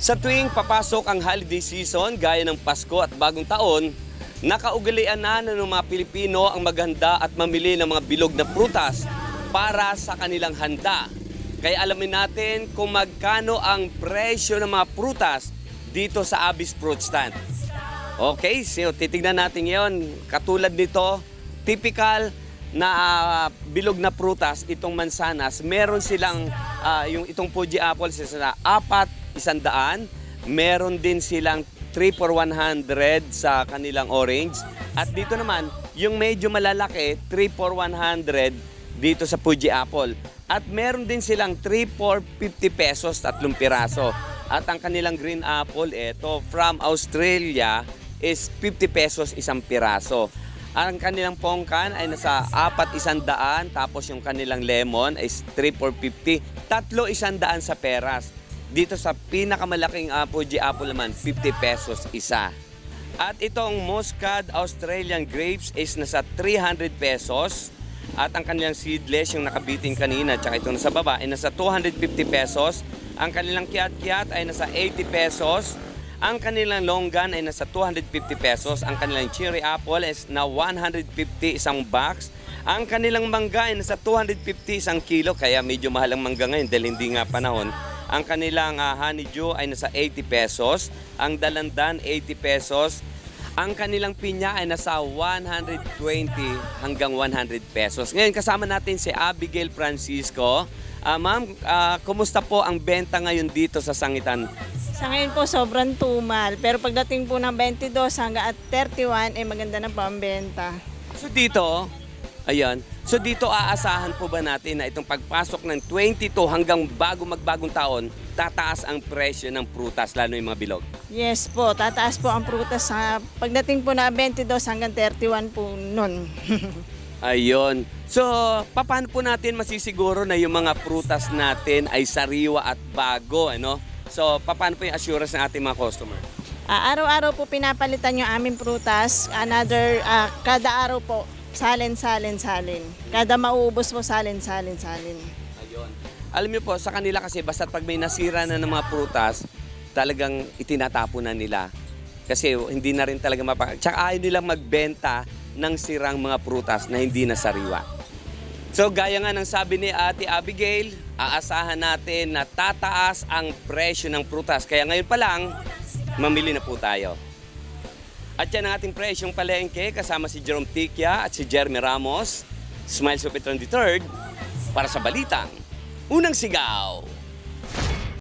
Sa tuwing papasok ang holiday season gaya ng Pasko at Bagong Taon, nakaugalian na ng mga Pilipino ang maganda at mamili ng mga bilog na prutas para sa kanilang handa. Kaya alamin natin kung magkano ang presyo ng mga prutas dito sa Abby's Fruit Stand. Okay, so titignan natin yon. Katulad nito, typical na bilog na prutas, itong mansanas, meron silang itong Fuji apples na 400, meron din silang 3 for 100 sa kanilang orange. At dito naman, yung medyo malalaki, 3 for 100 dito sa Fuji apple. At meron din silang 3 for 50 pesos, 3 piraso. At ang kanilang green apple, ito, from Australia, is 50 pesos 1 piraso. Ang kanilang pongkan ay nasa 400, tapos yung kanilang lemon is 3 for 50, 300 sa peras. Dito sa pinakamalaking Fuji apple naman, 50 pesos isa. At itong Muscat Australian grapes is nasa 300 pesos. At ang kanilang seedless, yung nakabitin kanina, tsaka ito nasa baba, ay nasa 250 pesos. Ang kanilang kiat-kiat ay nasa 80 pesos. Ang kanilang longgan ay nasa 250 pesos. Ang kanilang cherry apple is na 150 isang box. Ang kanilang mangga ay nasa 250 isang kilo, kaya medyo mahal ang mangga ngayon dahil hindi nga panahon. Ang kanilang honeydew ay nasa 80 pesos. Ang dalandan, 80 pesos. Ang kanilang pinya ay nasa 120 hanggang 100 pesos. Ngayon kasama natin si Abigail Francisco. Ma'am, kumusta po ang benta ngayon dito sa Sangitan? Sa ngayon po, sobrang tumal. Pero pagdating po ng 22 hanggang at 31, maganda na po ang benta. So dito, ayan. So dito aasahan po ba natin na itong pagpasok ng 22 hanggang magbagong taon, tataas ang presyo ng prutas, lalo yung mga bilog? Yes po, tataas po ang prutas sa pagdating po na 22 hanggang 31 po nun. Ayun. So, paano po natin masisiguro na yung mga prutas natin ay sariwa at bago, ano? So, paano po yung assurance ng ating mga customer? Araw-araw po pinapalitan yung aming prutas. Kada araw po, salin. Kada mauubos po, salin. Ayun. Alam niyo po, sa kanila kasi basta pag may nasira na ng mga prutas, talagang itinatapo na nila. Kasi hindi na rin talaga Tsaka ayaw nilang magbenta ng sirang mga prutas na hindi na sariwa. So gaya nga ng sabi ni Ate Abigail, aasahan natin na tataas ang presyo ng prutas. Kaya ngayon pa lang, mamili na po tayo. At yan ang ating presyong palengke kasama si Jerome Tikia at si Jeremy Ramos. Smiles of Petron III para sa Balitang Unang Sigaw.